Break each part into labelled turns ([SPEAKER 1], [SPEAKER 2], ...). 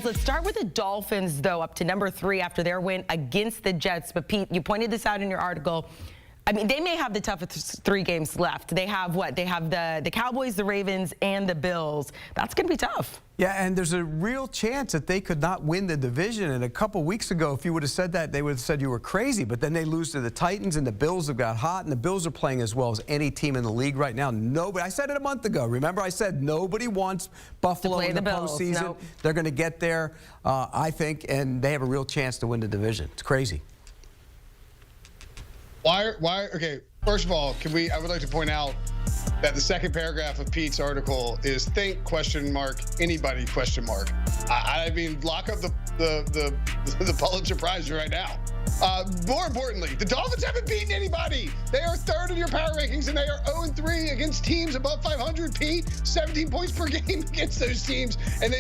[SPEAKER 1] Let's start with the Dolphins, though, up to number 3 after their win against the Jets. But, Pete, you pointed this out in your article. I mean, they may have the toughest 3 games left. They have what? They have the Cowboys, the Ravens, and the Bills. That's going to be tough.
[SPEAKER 2] Yeah, and there's a real chance that they could not win the division. And a couple weeks ago, if you would have said that, they would have said you were crazy. But then they lose to the Titans, and the Bills have got hot, and the Bills are playing as well as any team in the league right now. Nobody. I said it a month ago. Remember, I said nobody wants Buffalo in the postseason. Nope. They're going to get there, I think, and they have a real chance to win the division. It's crazy.
[SPEAKER 3] Why? Okay, first of all, I would like to point out that the second paragraph of Pete's article is think ? Anybody ? I mean, lock up the Pulitzer Prize right now. More importantly, the Dolphins haven't beaten anybody. They are 3rd in your power rankings, and they are 0-3 against teams above 500. Pete, 17 points per game against those teams, and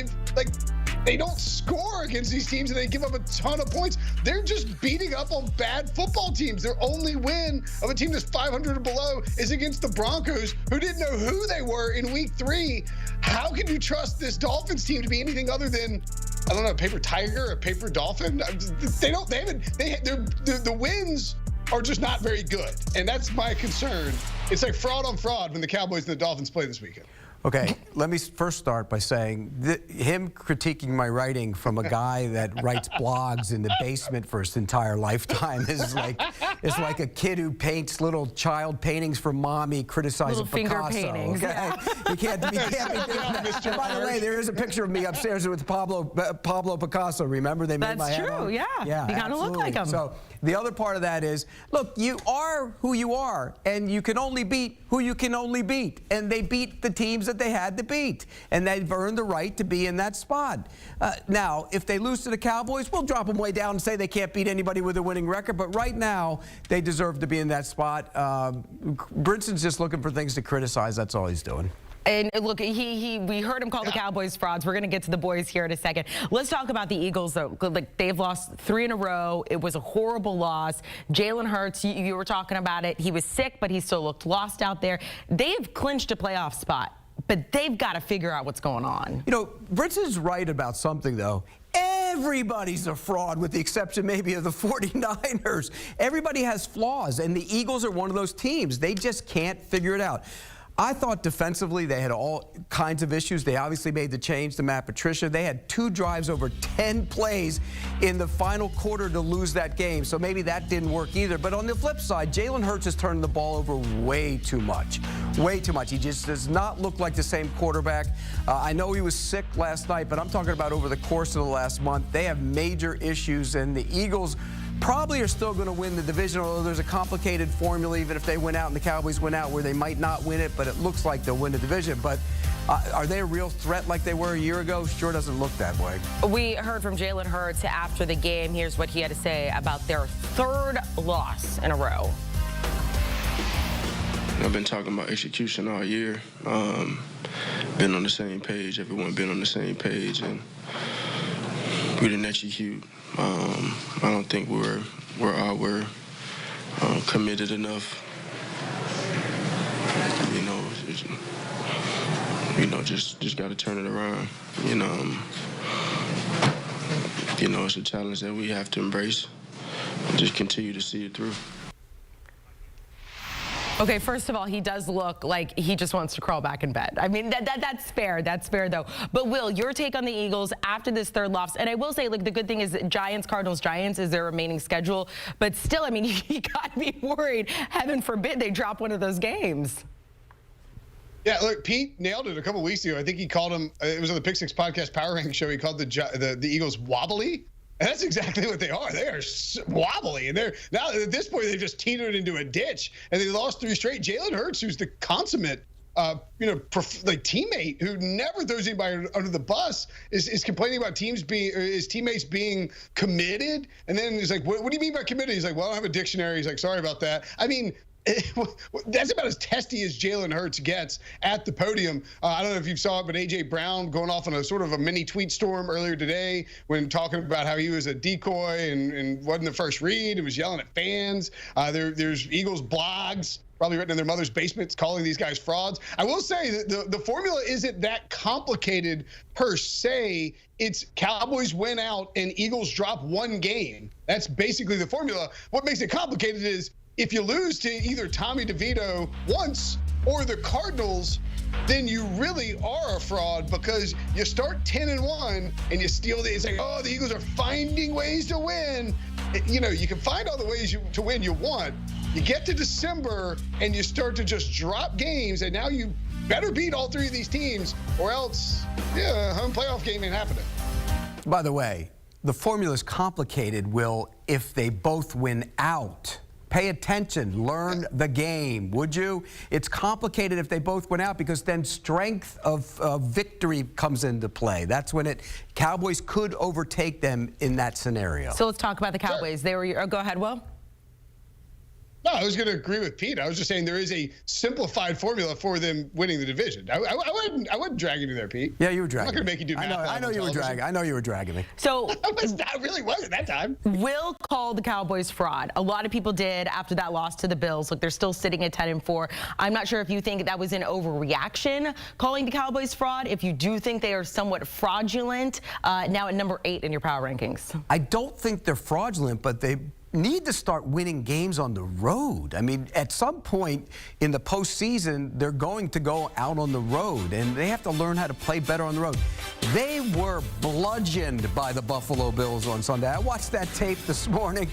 [SPEAKER 3] they don't score against these teams, and they give up a ton of points. They're just beating up on bad football teams. Their only win of a team that's 500 or below is against the Broncos, who didn't know who they were in week 3. How can you trust this Dolphins team to be anything other than, I don't know, a paper tiger, a paper dolphin? The wins are just not very good, and that's my concern. It's like fraud on fraud when the Cowboys and the Dolphins play this weekend.
[SPEAKER 2] Okay, let me first start by saying him critiquing my writing from a guy that writes blogs in the basement for his entire lifetime is like a kid who paints little child paintings for mommy criticizing Picasso.
[SPEAKER 1] Finger paintings.
[SPEAKER 2] Okay?
[SPEAKER 1] Yeah.
[SPEAKER 2] You can't be doing that. By the way, there is a picture of me upstairs with Pablo Picasso. Remember, they made my head
[SPEAKER 1] That's true.
[SPEAKER 2] on?
[SPEAKER 1] Yeah. You kind of look like him.
[SPEAKER 2] So the other part of that is, look, you are who you are, and you can only beat who you can only beat. And they beat the teams that they had to beat, and they've earned the right to be in that spot. Now, if they lose to the Cowboys, we'll drop them way down and say they can't beat anybody with a winning record, but right now, they deserve to be in that spot. Brinson's just looking for things to criticize. That's all he's doing.
[SPEAKER 1] And look, we heard him call the Cowboys frauds. We're going to get to the boys here in a second. Let's talk about the Eagles, though. Like, they've lost 3 in a row. It was a horrible loss. Jalen Hurts, you were talking about it. He was sick, but he still looked lost out there. They've clinched a playoff spot, but they've got to figure out what's going on.
[SPEAKER 2] You know, Brinson's right about something, though. Everybody's a fraud, with the exception maybe of the 49ers. Everybody has flaws, and the Eagles are one of those teams. They just can't figure it out. I thought defensively they had all kinds of issues. They obviously made the change to Matt Patricia. They had 2 drives over 10 plays in the final quarter to lose that game, so maybe that didn't work either. But on the flip side, Jalen Hurts has turned the ball over way too much. Way too much. He just does not look like the same quarterback. I know he was sick last night, but I'm talking about over the course of the last month. They have major issues, and the Eagles probably are still going to win the division, although there's a complicated formula, even if they win out and the Cowboys win out, where they might not win it, but it looks like they'll win the division. But are they a real threat like they were a year ago? Sure doesn't look that way.
[SPEAKER 1] We heard from Jalen Hurts after the game. Here's what he had to say about their 3rd loss in a row.
[SPEAKER 4] I've been talking about execution all year. Been on the same page. Everyone been on the same page, and we didn't execute. I don't think we're committed enough. Just got to turn it around. It's a challenge that we have to embrace and just continue to see it through.
[SPEAKER 1] Okay, first of all, he does look like he just wants to crawl back in bed. I mean, that's fair. That's fair, though. But, Will, your take on the Eagles after this 3rd loss. And I will say, look, the good thing is Giants, Cardinals, Giants is their remaining schedule. But still, I mean, you got to be worried. Heaven forbid they drop one of those games.
[SPEAKER 3] Yeah, look, Pete nailed it a couple weeks ago. I think he called them, it was on the Pick 6 Podcast Power Ranking Show, he called the Eagles wobbly. And that's exactly what they are. They are wobbly, and they're now at this point they've just teetered into a ditch, and they lost 3 straight. Jalen Hurts, who's the consummate, teammate who never throws anybody under the bus, is complaining about his teammates being committed. And then he's like, "What do you mean by committed?" He's like, "Well, I don't have a dictionary." He's like, "Sorry about that." I mean, That's about as testy as Jalen Hurts gets at the podium. I don't know if you saw it, but A.J. Brown going off on a sort of a mini tweet storm earlier today when talking about how he was a decoy and wasn't the first read. He was yelling at fans. There's Eagles blogs probably written in their mother's basements calling these guys frauds. I will say that the formula isn't that complicated per se. It's Cowboys win out and Eagles drop one game. That's basically the formula. What makes it complicated is if you lose to either Tommy DeVito once or the Cardinals, then you really are a fraud because you start 10-1 and you steal it's like, oh, the Eagles are finding ways to win. You know, you can find all the ways to win you want. You get to December and you start to just drop games, and now you better beat all three of these teams or else, yeah, home playoff game ain't happening.
[SPEAKER 2] By the way, the formula is complicated, Will, if they both win out. Pay attention, learn the game, would you? It's complicated if they both went out because then strength of victory comes into play. That's when Cowboys could overtake them in that scenario.
[SPEAKER 1] So let's talk about the Cowboys.
[SPEAKER 3] Sure.
[SPEAKER 1] Go ahead, Will.
[SPEAKER 3] No, I was going to agree with Pete. I was just saying there is a simplified formula for them winning the division. I wouldn't drag you there, Pete.
[SPEAKER 2] Yeah, you were dragging.
[SPEAKER 3] I'm not going to make you do math.
[SPEAKER 2] I know you were dragging. I know you were dragging me.
[SPEAKER 1] So
[SPEAKER 3] I really wasn't that time.
[SPEAKER 1] Will called the Cowboys fraud. A lot of people did after that loss to the Bills. Look, they're still sitting at 10-4. I'm not sure if you think that was an overreaction calling the Cowboys fraud. If you do think they are somewhat fraudulent, now at number 8 in your power rankings.
[SPEAKER 2] I don't think they're fraudulent, but they need to start winning games on the road. I mean, at some point in the postseason, they're going to go out on the road, and they have to learn how to play better on the road. They were bludgeoned by the Buffalo Bills on Sunday. I watched that tape this morning.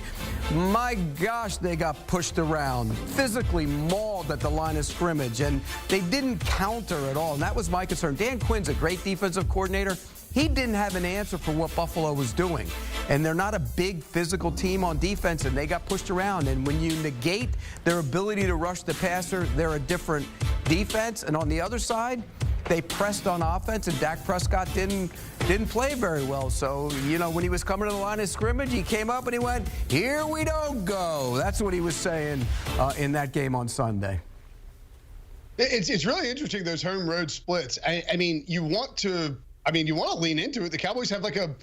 [SPEAKER 2] My gosh, they got pushed around, physically mauled at the line of scrimmage, and they didn't counter at all, and that was my concern. Dan Quinn's a great defensive coordinator. He didn't have an answer for what Buffalo was doing. And they're not a big physical team on defense, and they got pushed around. And when you negate their ability to rush the passer, they're a different defense. And on the other side, they pressed on offense, and Dak Prescott didn't play very well. So, you know, when he was coming to the line of scrimmage, he came up and he went, "Here we don't go." That's what he was saying in that game on Sunday.
[SPEAKER 3] It's really interesting, those home road splits. I mean, you want to lean into it. The Cowboys have like a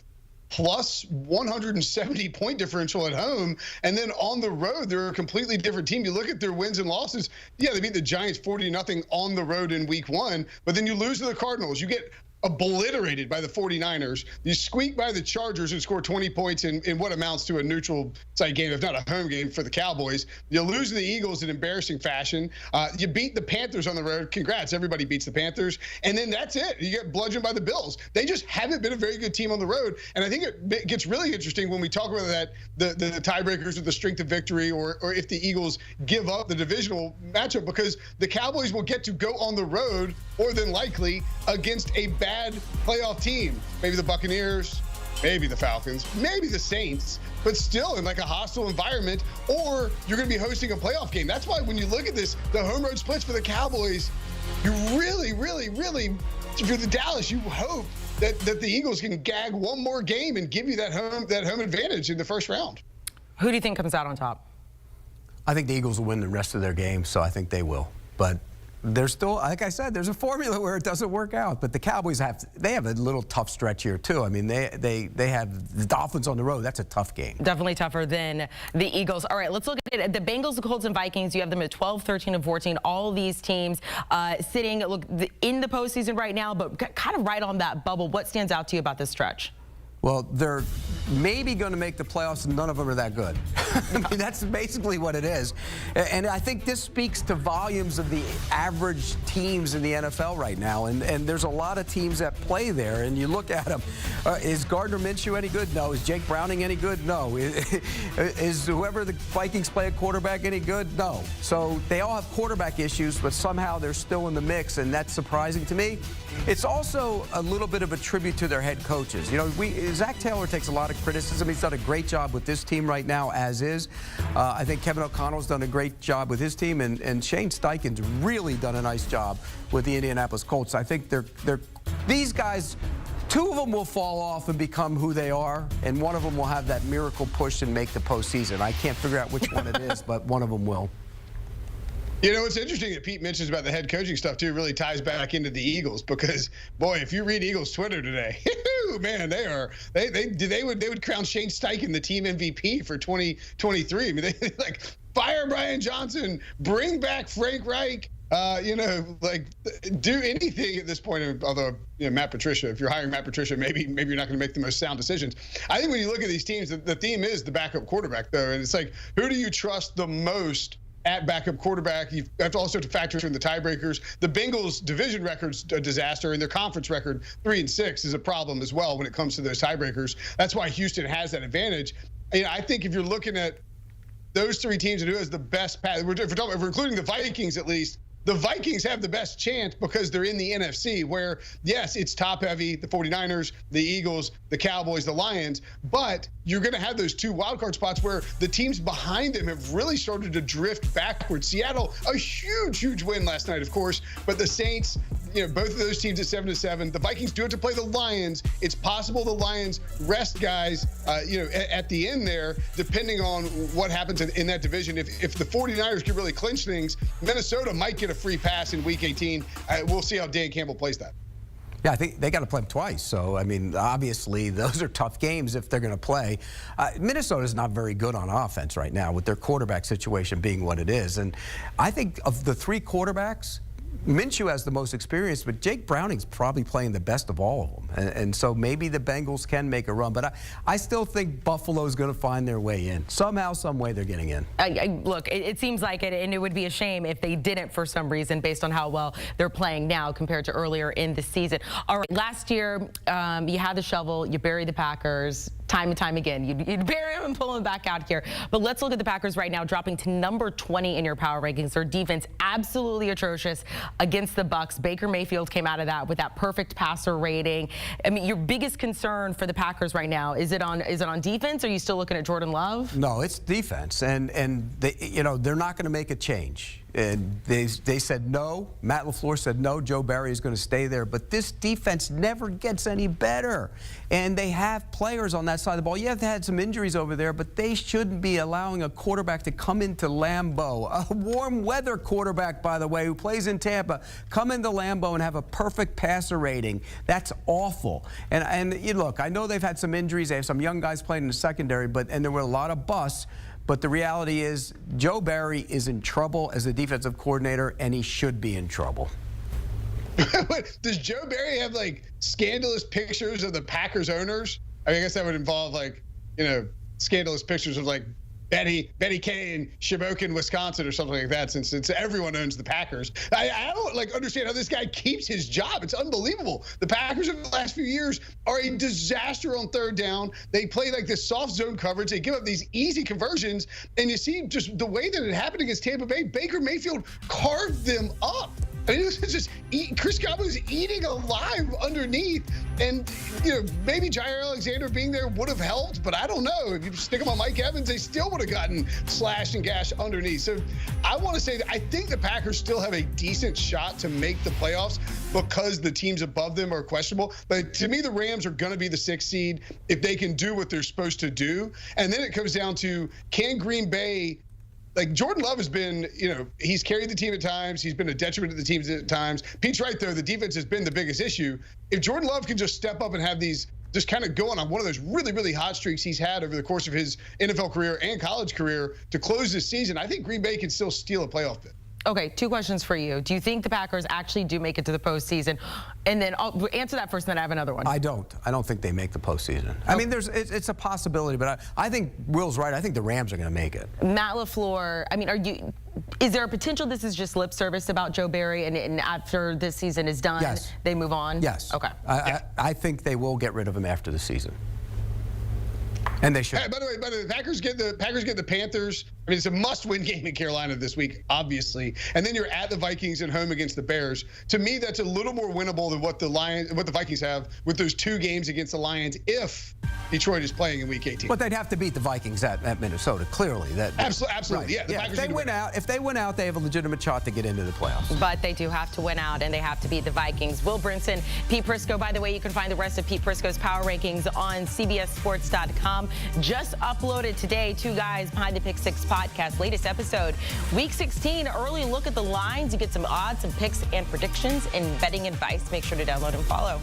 [SPEAKER 3] plus 170 point differential at home, and then on the road they're a completely different team. You look at their wins and losses. Yeah, they beat the Giants 40-0 on the road in week 1, but then you lose to the Cardinals. You get obliterated by the 49ers. You squeak by the Chargers and score 20 points in what amounts to a neutral site game, if not a home game for the Cowboys. You lose to the Eagles in embarrassing fashion. You beat the Panthers on the road. Congrats, everybody beats the Panthers. And then that's it. You get bludgeoned by the Bills. They just haven't been a very good team on the road. And I think it gets really interesting when we talk about that, the tiebreakers with the strength of victory, or if the Eagles give up the divisional matchup, because the Cowboys will get to go on the road more than likely against a bad playoff team. Maybe the Buccaneers, maybe the Falcons, maybe the Saints, but still in like a hostile environment, or you're going to be hosting a playoff game. That's why when you look at this, the home road splits for the Cowboys, you really, really, really, if you're the Dallas, you hope that the Eagles can gag one more game and give you that home advantage in the first round.
[SPEAKER 1] Who do you think comes out on top?
[SPEAKER 2] I think the Eagles will win the rest of their games, so I think they will. But there's still, like I said, there's a formula where it doesn't work out. But the Cowboys have a little tough stretch here too. I mean, they have the Dolphins on the road. That's a tough game.
[SPEAKER 1] Definitely tougher than the Eagles. All right, let's look at it. The Bengals, the Colts, and Vikings. You have them at 12, 13, and 14. All of these teams sitting in the postseason right now, but kind of right on that bubble. What stands out to you about this stretch?
[SPEAKER 2] Well, they're maybe going to make the playoffs, and none of them are that good. I mean, that's basically what it is. And I think this speaks to volumes of the average teams in the NFL right now. And there's a lot of teams that play there, and you look at them. Is Gardner Minshew any good? No. Is Jake Browning any good? No. Is whoever the Vikings play at quarterback any good? No. So they all have quarterback issues, but somehow they're still in the mix, and that's surprising to me. It's also a little bit of a tribute to their head coaches. You know, Zach Taylor takes a lot of criticism. He's done a great job with this team right now, as is. I think Kevin O'Connell's done a great job with his team, and Shane Steichen's really done a nice job with the Indianapolis Colts. I think these guys, two of them will fall off and become who they are, and one of them will have that miracle push and make the postseason. I can't figure out which one it is, but one of them will.
[SPEAKER 3] You know, it's interesting that Pete mentions about the head coaching stuff too. Really ties back into the Eagles because, boy, if you read Eagles Twitter today, man, they would crown Shane Steichen the team MVP for 2023. I mean, they like fire Brian Johnson, bring back Frank Reich. You know, like do anything at this point. Although, you know, Matt Patricia, if you're hiring Matt Patricia, maybe you're not going to make the most sound decisions. I think when you look at these teams, the theme is the backup quarterback, though, and it's like, who do you trust the most at backup quarterback? You have to also factor in the tiebreakers. The Bengals' division record's a disaster, and their conference record 3-6 is a problem as well when it comes to those tiebreakers. That's why Houston has that advantage. You know, I think if you're looking at those three teams and who has the best path, if we're including the Vikings at least. The Vikings have the best chance because they're in the NFC where, yes, it's top heavy, the 49ers, the Eagles, the Cowboys, the Lions, but you're going to have those two wildcard spots where the teams behind them have really started to drift backwards. Seattle, a huge win last night, of course, but the Saints, you know, both of those teams at 7-7. The Vikings do have to play the Lions. It's possible the Lions rest guys, you know, at the end there, depending on what happens in that division. If the 49ers can really clinch things, Minnesota might get a free pass in Week 18. We'll see how Dan Campbell plays that.
[SPEAKER 2] Yeah, I think they got to play them twice. So, I mean, obviously, those are tough games if they're going to play. Minnesota's not very good on offense right now with their quarterback situation being what it is. And I think of the three quarterbacks, Minshew has the most experience, but Jake Browning's probably playing the best of all of them. And so maybe the Bengals can make a run. But I still think Buffalo's going to find their way in. Somehow, some way, they're getting in.
[SPEAKER 1] Look, it seems like it, and it would be a shame if they didn't for some reason based on how well they're playing now compared to earlier in the season. All right, last year, you had the shovel, you buried the Packers. Time and time again, you'd bury them and pull them back out here. But let's look at the Packers right now, dropping to number 20 in your power rankings. Their defense absolutely atrocious against the Bucs. Baker Mayfield came out of that with that perfect passer rating. I mean, your biggest concern for the Packers right now, is it on defense? Or are you still looking at Jordan Love?
[SPEAKER 2] No, it's defense, and they, you know, they're not going to make a change. And they said no. Matt LaFleur said no. Joe Barry is going to stay there. But this defense never gets any better. And they have players on that side of the ball. Yeah, they've had some injuries over there, but they shouldn't be allowing a quarterback to come into Lambeau, a warm weather quarterback, by the way, who plays in Tampa, come into Lambeau and have a perfect passer rating. That's awful. And you look, I know they've had some injuries. They have some young guys playing in the secondary, and there were a lot of busts. But the reality is Joe Barry is in trouble as a defensive coordinator, and he should be in trouble.
[SPEAKER 3] Does Joe Barry have, like, scandalous pictures of the Packers owners? I mean, I guess that would involve, like, you know, scandalous pictures of, like, Betty Kay in Shamokin, Wisconsin or something like that, since everyone owns the Packers. I don't, like, understand how this guy keeps his job. It's unbelievable. The Packers over the last few years are a disaster on third down. They play like this soft zone coverage. They give up these easy conversions, and you see just the way that it happened against Tampa Bay. Baker Mayfield carved them up. I mean, it was just Chris Godwin was eating alive underneath, and you know, maybe Jair Alexander being there would have helped, but I don't know. If you stick him on Mike Evans, they still would have gotten slashed and gashed underneath. So I want to say that I think the Packers still have a decent shot to make the playoffs because the teams above them are questionable. But to me, the Rams are going to be the 6th seed if they can do what they're supposed to do. And then it comes down to, can Green Bay, like, Jordan Love has been, you know, he's carried the team at times. He's been a detriment to the teams at times. Pete's right, though. The defense has been the biggest issue. If Jordan Love can just step up and have these, just kind of going on one of those really hot streaks he's had over the course of his NFL career and college career to close this season, I think Green Bay can still steal a playoff bid.
[SPEAKER 1] Okay, 2 questions for you. Do you think the Packers actually do make it to the postseason? And then I'll answer that first, and then I have another one.
[SPEAKER 2] I don't think they make the postseason. I mean, it's a possibility, but I think Will's right. I think the Rams are going to make it.
[SPEAKER 1] Matt LaFleur, I mean, is there a potential this is just lip service about Joe Barry, and after this season is done,
[SPEAKER 2] yes,
[SPEAKER 1] they move on?
[SPEAKER 2] Yes.
[SPEAKER 1] Okay.
[SPEAKER 2] I think they will get rid of him after the season. And they should.
[SPEAKER 3] Hey, by the way, the Packers get the Panthers. I mean, it's a must-win game in Carolina this week, obviously. And then you're at the Vikings and home against the Bears. To me, that's a little more winnable than what the Vikings have with those 2 games against the Lions if Detroit is playing in Week 18.
[SPEAKER 2] But they'd have to beat the Vikings at Minnesota, clearly.
[SPEAKER 3] Absolutely.
[SPEAKER 2] Right.
[SPEAKER 3] Yeah.
[SPEAKER 2] If they win out, they have a legitimate shot to get into the playoffs.
[SPEAKER 1] But they do have to win out, and they have to beat the Vikings. Will Brinson, Pete Prisco. By the way, you can find the rest of Pete Prisco's power rankings on CBSSports.com. Just uploaded today, 2 guys behind the Pick 6 podcast, latest episode. Week 16, early look at the lines. You get some odds, some picks, and predictions and betting advice. Make sure to download and follow.